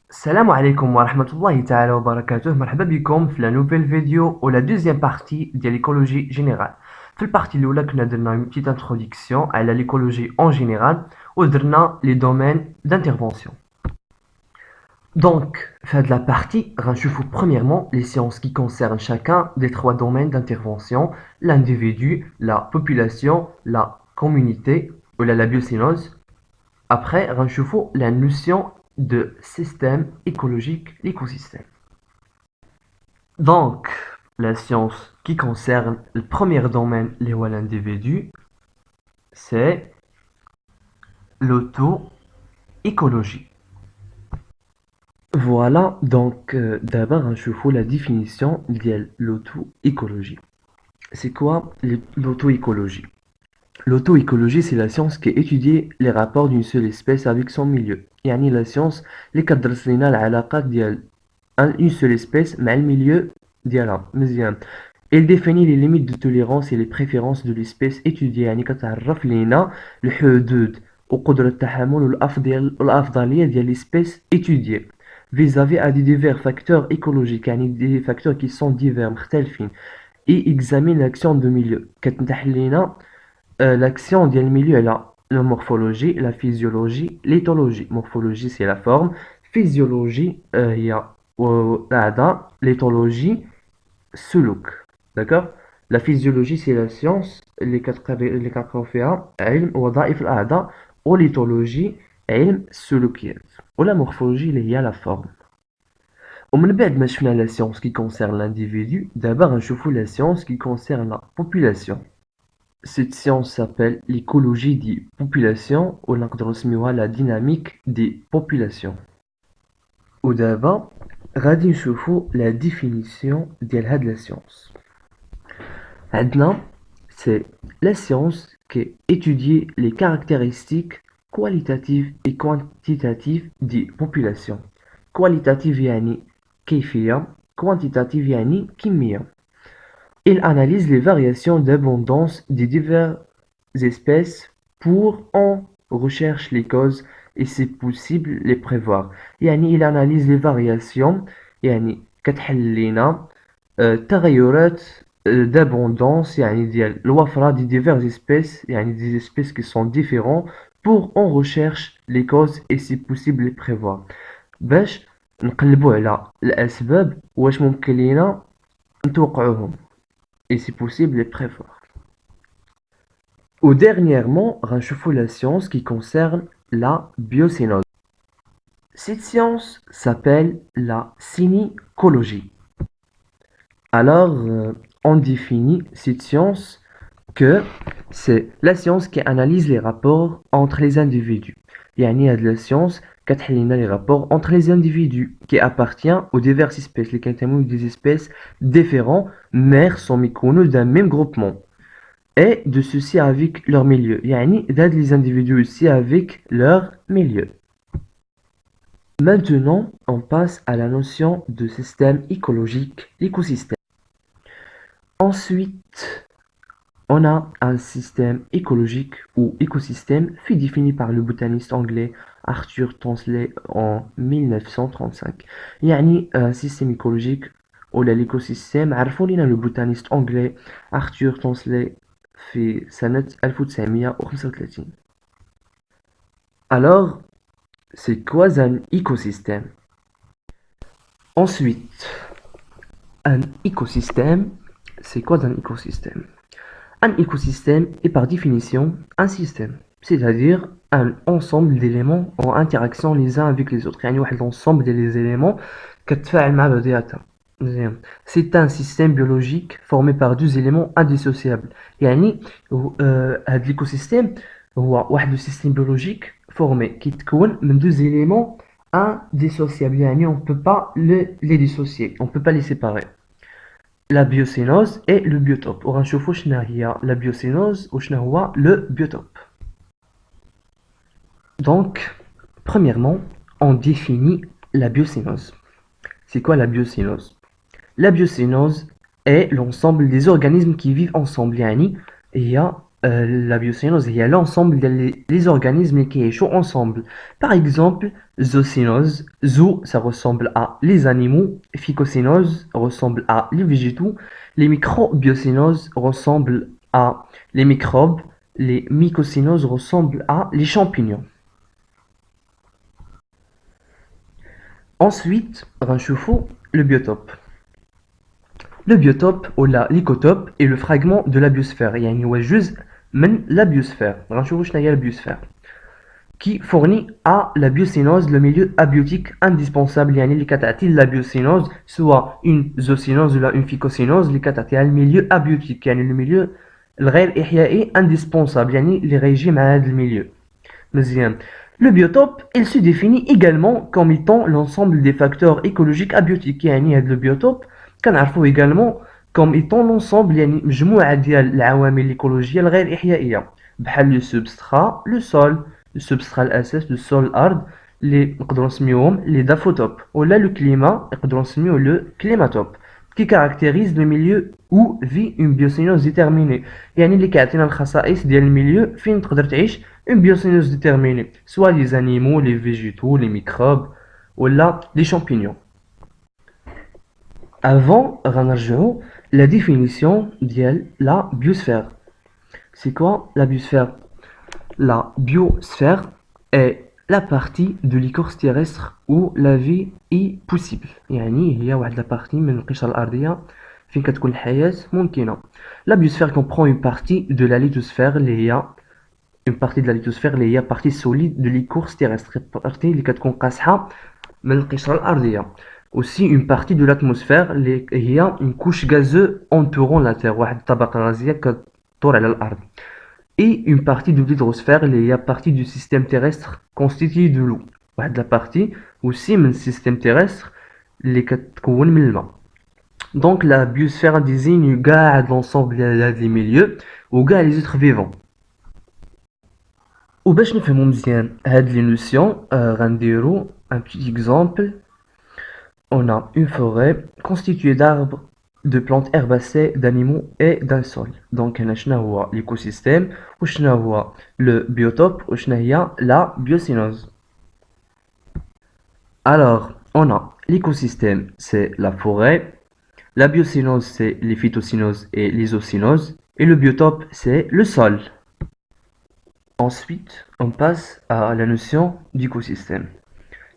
Salam alaikum wa rahmatullahi ta'ala wa barakatuh. Marhaba bikom في la nouvelle vidéo ou la deuxième partie de l'écologie générale. في البارتي الأولى كنا درنا une petite introduction à l'écologie en général ودرنا les domaines d'intervention. Donc, fin de la partie, ranchoufou premièrement les sciences qui concernent chacun des trois domaines d'intervention, l'individu, la population, la communauté ou la biocénose. Après, ranchoufou la notion de système écologique, l'écosystème. Donc, la science qui concerne le premier domaine, l'individu, c'est l'auto-écologie. Voilà, donc d'abord, je vous la définition de l'auto-écologie. C'est quoi l'auto-écologie? L'auto-écologie, c'est la science qui étudie les rapports d'une seule espèce avec son milieu. يعني la science اللي كتدرس لنا العلاقات ديال une seule espèce مع المilieu ديالها مزيان. Elle définit les limites de tolérance et les préférences de l'espèce étudiée يعني كتعرف لنا الحدود وقدرة التحمل والأفضلية ديال l'espèce étudiée vis-à-vis à des divers facteurs écologiques يعني des facteurs qui sont divers مختلفين et examine l'action de milieu كتمتح لنا l'action ديال milieu elle a la morphologie, la physiologie, l'éthologie. Morphologie c'est la forme, physiologie il y a l'éthologie suluk. D'accord? La physiologie c'est la science اللي كتقراو فيها علم وظائف الأعضاء وليتولوجي علم السلوكيات ولا morphologie اللي هي la forme. ومن بعد ما شفنا la science qui concerne l'individu, d'abord نشوفوا la science qui concerne la population. Cette science s'appelle l'écologie des populations ou نقدروا نسميوها la dynamique des populations. ودابا غادي نشوفوا la définition ديال هاد la science. عندنا c'est la science qui étudie les caractéristiques qualitatives et quantitatives des populations. Qualitative يعني كيفية, quantitative يعني كمية. Il analyse les variations d'abondance des diverses espèces pour en recherche les causes et si possible les prévoir. يعني il analyse les variations يعني كتحل لنا تغيرات d'abondance يعني ديال الوفرة des diverses espèces يعني des espèces qui sont différentes pour en recherche les causes et si possible les prévoir. باش نقلبوا على الأسباب واش ممكن لينا نتوقعوهم et si possible les prévoir. Ou dernièrement, rachefou la science qui concerne la biocénose. Cette science s'appelle la cynicologie. Alors, on définit cette science que c'est la science qui analyse les rapports entre les individus. يعني هاد la science كتحل لنا les rapports entre les individus qui appartiennent aux diverses espèces اللي كنتموا des espèces différents mais sont méconnus d'un même groupement et de ceux-ci avec leur milieu يعني d'aider les individus aussi avec leur milieu. Maintenant, on passe à la notion de système écologique, l'écosystème. Ensuite, on a un système écologique ou écosystème fut défini par le botaniste anglais Arthur Tansley en 1935. يعني un système écologique ou l'écosystème عرفوا لنا le botaniste anglais Arthur Tansley في سنة 1935. Alors, c'est quoi un écosystème? Ensuite, un écosystème, c'est quoi un écosystème? Un écosystème est par définition un système, c'est-à-dire un ensemble d'éléments en interaction les uns avec les autres. يعني واحد l'ensemble des éléments كتفاعل مع بعضياتها. C'est un système biologique formé par deux éléments indissociables. يعني هذا l'écosystème هو واحد système biologique formé كيتكون من deux éléments indissociables. يعني on peut pas les dissocier, on peut pas les séparer. La biocénose et le biotope. وغنشوفوا شنو هي la biocénose وشنو هو le biotope. Donc, premièrement, on définit la biocénose. C'est quoi la biocénose? La biocénose est l'ensemble des organismes qui vivent ensemble. يعني هي la biocénose, il y a l'ensemble des organismes qui échouent ensemble. Par exemple, zoocénose, zoo, ça ressemble à les animaux, phycocénose ressemble à les végétaux, les microbiocénoses ressemblent à les microbes, les mycocénoses ressemblent à les champignons. Ensuite, renchefou le biotope. Le biotope ou la l'écotope est le fragment de la biosphère, يعني هو جزء من la biosphère. غنشوفوا شنو هي la biosphère qui fournit à la biocénose le milieu abiotique indispensable يعني اللي كتعطي la biocénose soit une zoocénose ou une phycocénose اللي كتعطيها الميليو abiotique يعني le milieu الغير إحيائي indispensable يعني اللي غيجي مع هذا الميليو. مزيان. Le biotope, il se définit également comme étant l'ensemble des facteurs écologiques abiotiques. يعني هذا البيوتوب كنعرفوه également comme étant l'ensemble يعني مجموعة ديال العوامل الإيكولوجية الغير إحيائية بحال le substrat, le sol, le substrat الأساس, le sol الأرض اللي نقدروا نسميوهم les daphotopes ولا le climat نقدروا نسميوه le climatop qui caractérise le milieu où vit une biocénose déterminée يعني اللي كيعطينا الخصائص ديال الميليو فين تقدر تعيش une biocénose déterminée soit les animaux, les végétaux, les microbes ou là les champignons. Avant, غنرجعوا la définition ديال la biosphère. C'est quoi la biosphère? La biosphère est la partie de l'écorce terrestre où la vie est possible. يعني هي واحد la partie من القشرة الأرضية فين كتكون الحياة ممكنة. La biosphère comprend une partie de la lithosphère اللي هي une partie de la lithosphère اللي هي partie solide de l'écorce terrestre. partie اللي كتكون قاصحة من القشرة الأرضية. Aussi une partie de l'atmosphère اللي هي une couche gazeuse entourant la Terre. واحد الطبقة غازية كتدور على الأرض. Et une partie de l'hydrosphère اللي هي partie du système terrestre constituée de l'eau. واحد la partie aussi من السيستم terrestre اللي كتكون من الماء. Donc la biosphère désigne كاع l'ensemble ديال هاد les milieux وكاع les êtres vivants. وباش نفهمو مزيان هاد لي نوسيون غنديرو un petit exemple. On a une forêt constituée d'arbres, de plantes herbacées, d'animaux et d'un sol. Donc هنا شنو هو l'écosystème وشنو هو le biotope وشنو هي la biocénose. Alors, on a l'écosystème, c'est la forêt, la biocénose, c'est les phytocénoses et les zoocénoses, et le biotope, c'est le sol. Ensuite, on passe à la notion d'écosystème.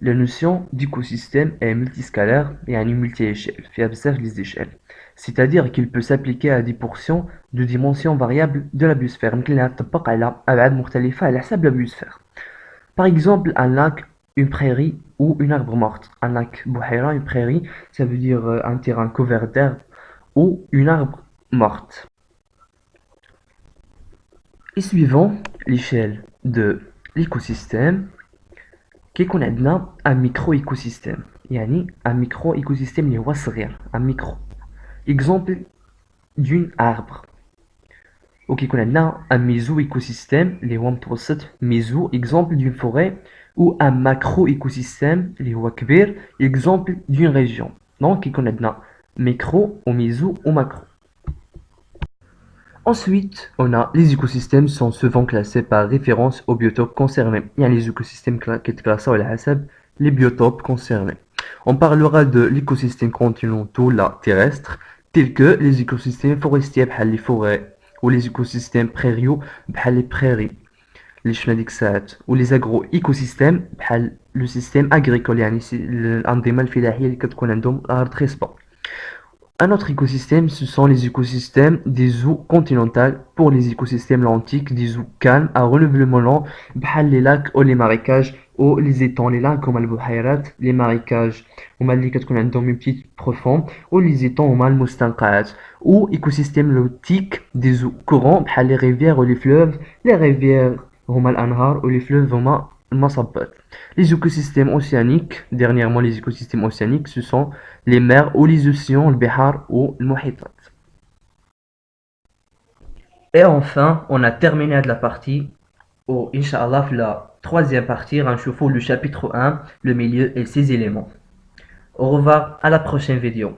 La notion d'écosystème est multiscalaire et à une multi-échelle, فيها بزاف les échelles. C'est-à-dire qu'il peut s'appliquer à des portions de dimensions variables de la biosphère. يمكن لها تطبق على أبعاد مختلفة على حسب la biosphère. Par exemple, un lac, une prairie ou une arbre morte. Un lac بحيرة, une prairie, ça veut dire un terrain couvert d'herbe ou une arbre morte. Et suivant l'échelle de l'écosystème, كيكون عندنا un micro-écosystème. يعني un micro-écosystème اللي هو صغير, un micro. Exemple d'une arbre. وكيكون عندنا un méso-écosystème اللي هو متوسط, méso, exemple d'une forêt, ou un macro-écosystème اللي هو كبير, exemple d'une région. Donc كيكون عندنا micro ou méso ou macro. Ensuite, on a les écosystèmes sont souvent classés par référence aux biotopes concernés. Il y a les écosystèmes qui sont classés à les biotopes concernés. On parlera de l'écosystème continentaux, là, terrestre, tels que les écosystèmes forestiers, les forêts, ou les écosystèmes prairiaux, les prairies, les chenadixates, ou les agro-écosystèmes, le système agricole, يعني الأنظمة الفلاحية اللي كتكون عندهم الأرض خصبة. Un autre écosystème, ce sont les écosystèmes des eaux continentales. Pour les écosystèmes lentiques, des eaux calmes à renouvellement lent, les lacs ou les marécages, ou les étangs, les lacs comme les marécages, ou les كتكون عندهم une petite profonde, ou les étangs ou المستنقعات, ou écosystèmes lentiques des eaux courantes, les rivières ou les fleuves, les rivières هما الأنهار ou les fleuves هما المصبات. Les écosystèmes océaniques, dernièrement les écosystèmes océaniques, ce sont les mers ou les océans, le bihar ou le muhitat. Et enfin, on a terminé de la partie, ou Inch'Allah, la troisième partie, le chapitre 1, le milieu et ses éléments. Au revoir, à la prochaine vidéo.